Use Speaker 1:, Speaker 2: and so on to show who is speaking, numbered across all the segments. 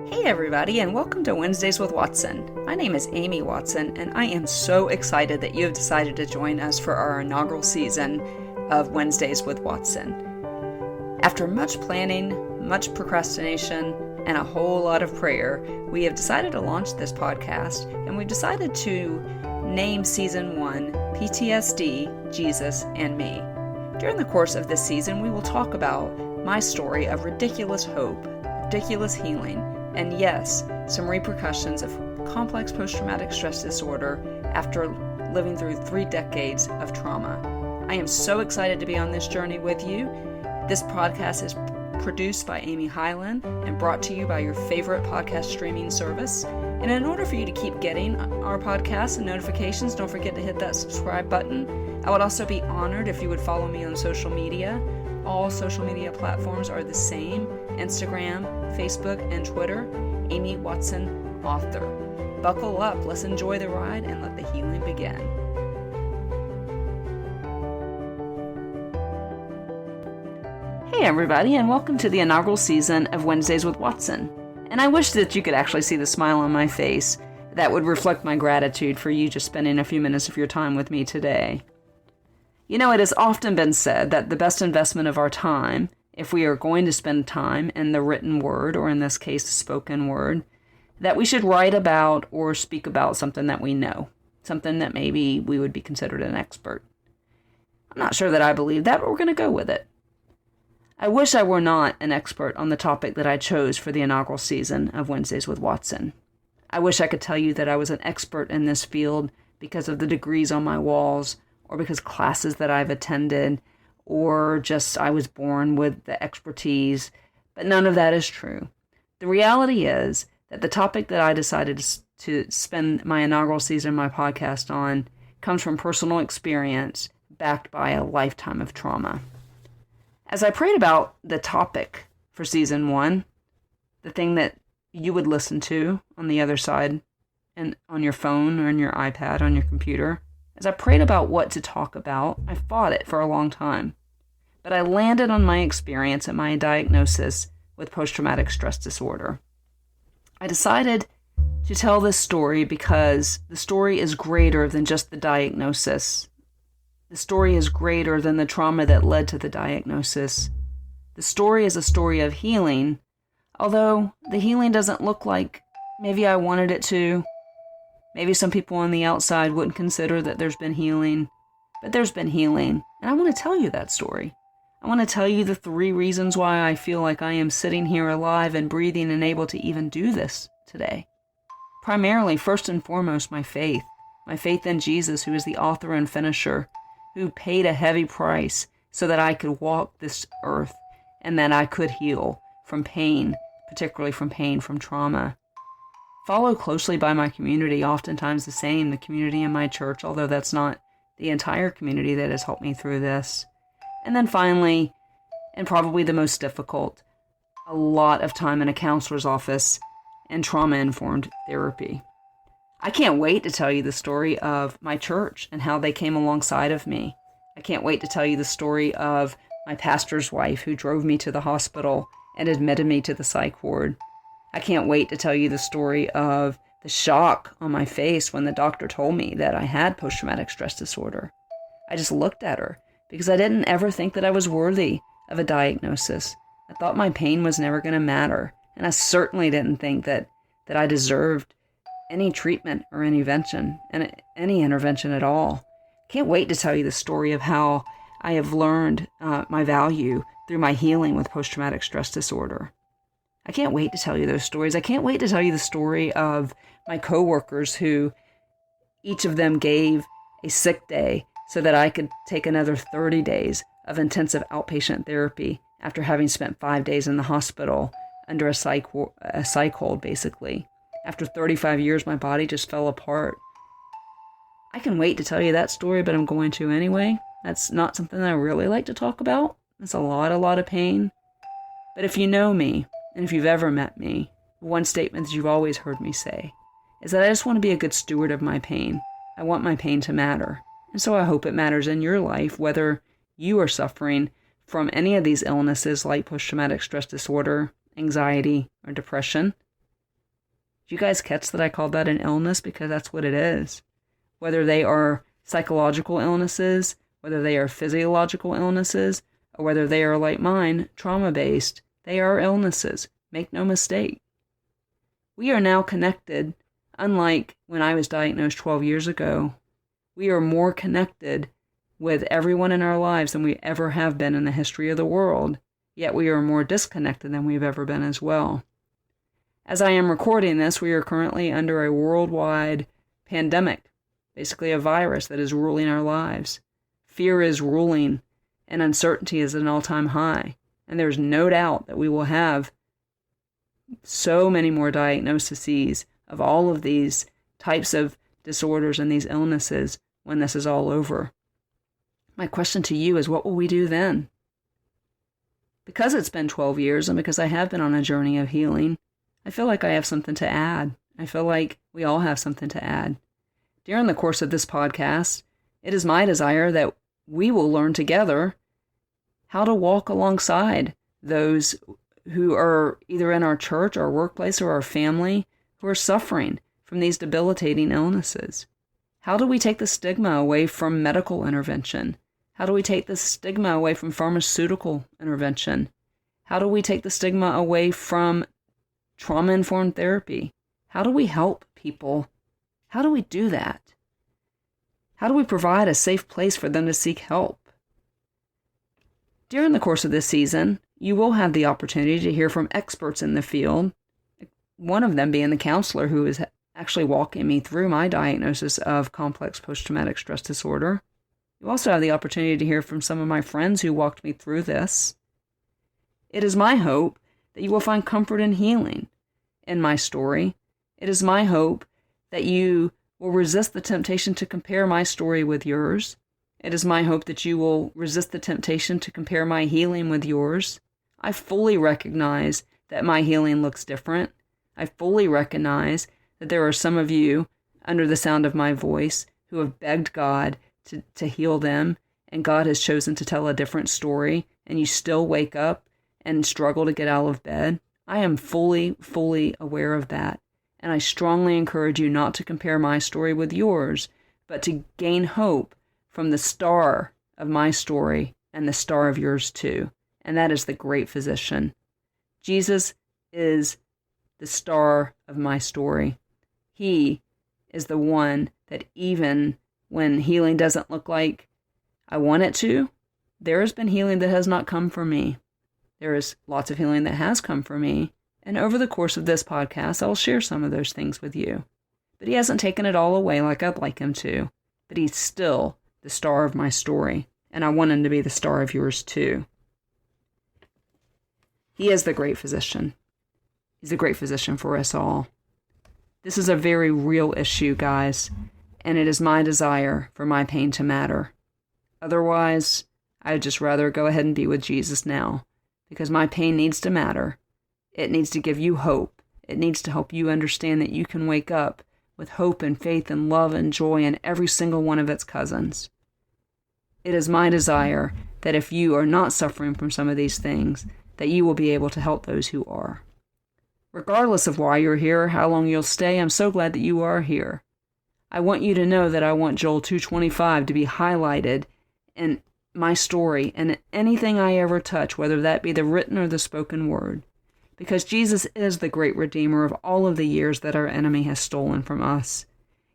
Speaker 1: Hey everybody, and welcome to Wednesdays with Watson. My name is Amy Watson, and I am so excited that you have decided to join us for our inaugural season of Wednesdays with Watson. After much planning, much procrastination, and a whole lot of prayer, we have decided to launch this podcast, and we've decided to name Season 1 PTSD, Jesus, and Me. During the course of this season, we will talk about my story of ridiculous hope, ridiculous healing, and yes, some repercussions of complex post-traumatic stress disorder after living through 3 decades of trauma. I am so excited to be on this journey with you. This podcast is produced by Amy Hyland and brought to you by your favorite podcast streaming service. And in order for you to keep getting our podcasts and notifications, don't forget to hit that subscribe button. I would also be honored if you would follow me on social media. All social media platforms are the same: Instagram, Facebook, and Twitter. Amy Watson Author. Buckle up, let's enjoy the ride, and let the healing begin. Hey everybody, and welcome to the inaugural season of Wednesdays with Watson. And I wish that you could actually see the smile on my face that would reflect my gratitude for you just spending a few minutes of your time with me today. You know, it has often been said that the best investment of our time, if we are going to spend time in the written word, or in this case, the spoken word, that we should write about or speak about something that we know, something that maybe we would be considered an expert. I'm not sure that I believe that, but we're going to go with it. I wish I were not an expert on the topic that I chose for the inaugural season of Wednesdays with Watson. I wish I could tell you that I was an expert in this field because of the degrees on my walls, or because classes that I've attended, or just I was born with the expertise, but none of that is true. The reality is that the topic that I decided to spend my inaugural season of my podcast on comes from personal experience backed by a lifetime of trauma. As I prayed about the topic for Season 1, the thing that you would listen to on the other side, and on your phone or on your iPad, on your computer, as I prayed about what to talk about, I fought it for a long time. But I landed on my experience and my diagnosis with post-traumatic stress disorder. I decided to tell this story because the story is greater than just the diagnosis. The story is greater than the trauma that led to the diagnosis. The story is a story of healing, although the healing doesn't look like maybe I wanted it to. Maybe some people on the outside wouldn't consider that there's been healing, but there's been healing, and I want to tell you that story. I want to tell you the 3 reasons why I feel like I am sitting here alive and breathing and able to even do this today. Primarily, first and foremost, my faith in Jesus, who is the author and finisher, who paid a heavy price so that I could walk this earth and that I could heal from pain, particularly from pain from trauma. Followed closely by my community, oftentimes the same, the community in my church, although that's not the entire community that has helped me through this. And then finally, and probably the most difficult, a lot of time in a counselor's office and trauma-informed therapy. I can't wait to tell you the story of my church and how they came alongside of me. I can't wait to tell you the story of my pastor's wife who drove me to the hospital and admitted me to the psych ward. I can't wait to tell you the story of the shock on my face when the doctor told me that I had post-traumatic stress disorder. I just looked at her because I didn't ever think that I was worthy of a diagnosis. I thought my pain was never going to matter, and I certainly didn't think that I deserved any treatment or any intervention at all. Can't wait to tell you the story of how I have learned my value through my healing with post-traumatic stress disorder. I can't wait to tell you those stories. I can't wait to tell you the story of my coworkers who each of them gave a sick day so that I could take another 30 days of intensive outpatient therapy after having spent 5 days in the hospital under a psych hold, basically. After 35 years, my body just fell apart. I can wait to tell you that story, but I'm going to anyway. That's not something that I really like to talk about. It's a lot of pain. But if you know me, and if you've ever met me, one statement that you've always heard me say is that I just want to be a good steward of my pain. I want my pain to matter. And so I hope it matters in your life, whether you are suffering from any of these illnesses like post-traumatic stress disorder, anxiety, or depression. Do you guys catch that I called that an illness? Because that's what it is. Whether they are psychological illnesses, whether they are physiological illnesses, or whether they are like mine, trauma-based, they are illnesses. Make no mistake. We are now connected, unlike when I was diagnosed 12 years ago. We are more connected with everyone in our lives than we ever have been in the history of the world, yet we are more disconnected than we've ever been as well. As I am recording this, we are currently under a worldwide pandemic, basically a virus that is ruling our lives. Fear is ruling, and uncertainty is at an all-time high. And there's no doubt that we will have so many more diagnoses of all of these types of disorders and these illnesses when this is all over. My question to you is, what will we do then? Because it's been 12 years and because I have been on a journey of healing, I feel like I have something to add. I feel like we all have something to add. During the course of this podcast, it is my desire that we will learn together how to walk alongside those who are either in our church, our workplace, or our family who are suffering from these debilitating illnesses. How do we take the stigma away from medical intervention? How do we take the stigma away from pharmaceutical intervention? How do we take the stigma away from trauma-informed therapy? How do we help people? How do we do that? How do we provide a safe place for them to seek help? During the course of this season, you will have the opportunity to hear from experts in the field, one of them being the counselor who is actually walking me through my diagnosis of complex post-traumatic stress disorder. You also have the opportunity to hear from some of my friends who walked me through this. It is my hope that you will find comfort and healing in my story. It is my hope that you will resist the temptation to compare my story with yours. It is my hope that you will resist the temptation to compare my healing with yours. I fully recognize that my healing looks different. I fully recognize that there are some of you under the sound of my voice who have begged God to heal them, and God has chosen to tell a different story, and you still wake up and struggle to get out of bed. I am fully aware of that, and I strongly encourage you not to compare my story with yours, but to gain hope from the star of my story and the star of yours too, and that is the great physician. Jesus is the star of my story. He is the one that even when healing doesn't look like I want it to, there has been healing that has not come for me. There is lots of healing that has come for me, and over the course of this podcast, I'll share some of those things with you. But he hasn't taken it all away like I'd like him to, but he's still the star of my story, and I want him to be the star of yours too. He is the great physician. He's a great physician for us all. This is a very real issue, guys, and it is my desire for my pain to matter. Otherwise, I'd just rather go ahead and be with Jesus now, because my pain needs to matter. It needs to give you hope. It needs to help you understand that you can wake up with hope and faith and love and joy in every single one of its cousins. It is my desire that if you are not suffering from some of these things, that you will be able to help those who are. Regardless of why you're here or how long you'll stay, I'm so glad that you are here. I want you to know that I want Joel 2:25 to be highlighted in my story and anything I ever touch, whether that be the written or the spoken word. Because Jesus is the great Redeemer of all of the years that our enemy has stolen from us.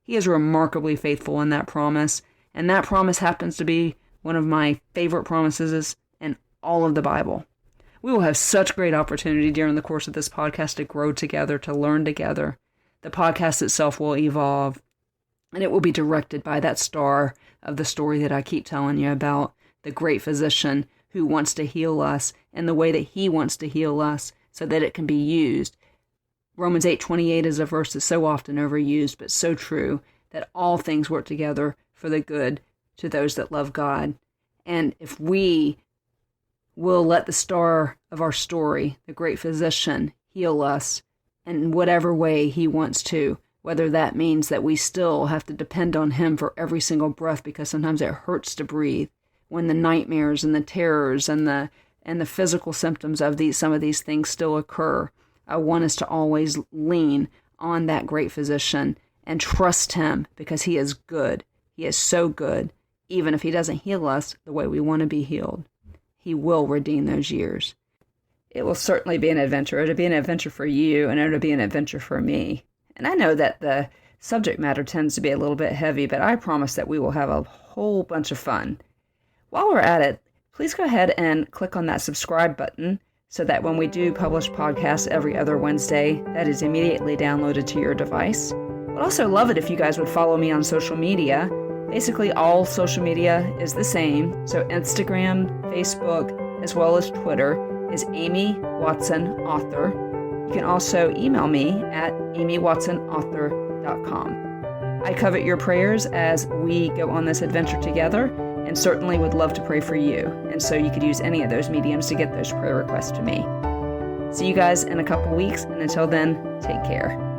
Speaker 1: He is remarkably faithful in that promise, and that promise happens to be one of my favorite promises in all of the Bible. We will have such great opportunity during the course of this podcast to grow together, to learn together. The podcast itself will evolve, and it will be directed by that star of the story that I keep telling you about, the great physician who wants to heal us in the way that he wants to heal us so that it can be used. Romans 8:28 is a verse that's so often overused, but so true, that all things work together for the good to those that love God. And if we will let the star of our story, the great physician, heal us in whatever way he wants to, whether that means that we still have to depend on him for every single breath because sometimes it hurts to breathe, when the nightmares and the terrors and the physical symptoms of some of these things still occur. I want us to always lean on that great physician and trust him because he is good. He is so good. Even if he doesn't heal us the way we want to be healed, he will redeem those years. It will certainly be an adventure. It'll be an adventure for you, and it'll be an adventure for me. And I know that the subject matter tends to be a little bit heavy, but I promise that we will have a whole bunch of fun. While we're at it, please go ahead and click on that subscribe button so that when we do publish podcasts every other Wednesday, that is immediately downloaded to your device. I'd also love it if you guys would follow me on social media. Basically, all social media is the same. So Instagram, Facebook, as well as Twitter is Amy Watson Author. You can also email me at amywatsonauthor.com. I covet your prayers as we go on this adventure together, and certainly would love to pray for you. And so you could use any of those mediums to get those prayer requests to me. See you guys in a couple weeks, and until then, take care.